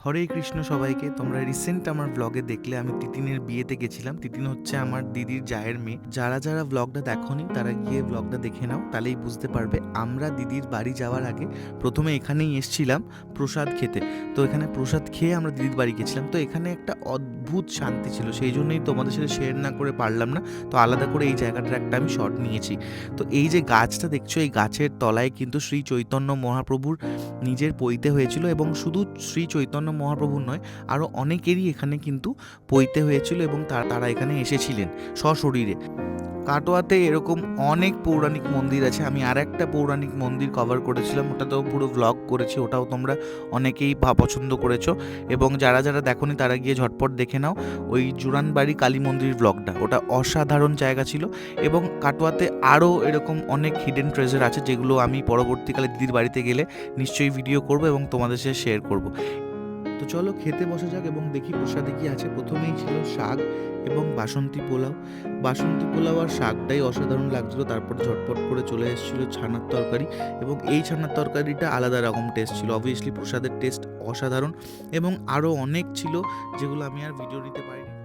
হরে কৃষ্ণ সবাইকে। তোমরা রিসেন্ট আমার ব্লগে দেখলে আমি তিতিনের বিয়েতে গেছিলাম। তিতিন হচ্ছে আমার দিদির জায়ের মেয়ে। যারা যারা ব্লগটা দেখোনি তারা গিয়ে ব্লগটা দেখে নাও, তাহলেই বুঝতে পারবে। আমরা দিদির বাড়ি যাওয়ার আগে প্রথমে এখানেই এসছিলাম প্রসাদ খেতে। তো এখানে প্রসাদ খেয়ে আমরা দিদির বাড়ি গেছিলাম। তো এখানে একটা অদ্ভুত শান্তি ছিল, সেই জন্যই তোমাদের সাথে শেয়ার না করে পারলাম না। তো আলাদা করে এই জায়গাটার একটা আমি শর্ট নিয়েছি। তো এই যে গাছটা দেখছো, এই গাছের তলায় কিন্তু শ্রী চৈতন্য মহাপ্রভুর নিজের পৈতে হয়েছিল, এবং শুধু শ্রী চৈতন্য মহাপ্রভুর নয়, আরও অনেকেরই এখানে কিন্তু পৈতে হয়েছিল, এবং তারা এখানে এসেছিলেন সশরীরে। কাটোয়াতে এরকম অনেক পৌরাণিক মন্দির আছে। আমি আর একটা পৌরাণিক মন্দির কভার করেছিলাম, ওটাতেও পুরো ব্লগ করেছি, ওটাও তোমরা অনেকেই পছন্দ করেছো। এবং যারা যারা দেখোনি তারা গিয়ে ঝটপট দেখে নাও ওই জুরানবাড়ি কালী মন্দির ব্লগটা, ওটা অসাধারণ জায়গা ছিল। এবং কাটোয়াতে আরও এরকম অনেক হিডেন ট্রেজার আছে, যেগুলো আমি পরবর্তীকালে দিদির বাড়িতে গেলে নিশ্চয়ই ভিডিও করব এবং তোমাদের সাথে শেয়ার করব। তো চলো খেতে বসা যাক এবং দেখি প্রসাদে কি আছে। প্রথমেই ছিল শাক এবং বাসন্তী পোলাও। বাসন্তী পোলাও আর শাকটাই অসাধারণ লাগছিল। তারপর ঝটপট করে চলে এসেছিল ছানার তরকারি, এবং এই ছানার তরকারিটা আলাদা রকম টেস্ট ছিল। অবভিয়াসলি প্রসাদের টেস্ট অসাধারণ, এবং আরও অনেক ছিল যেগুলো আমি আর ভিডিও নিতে পারিনি।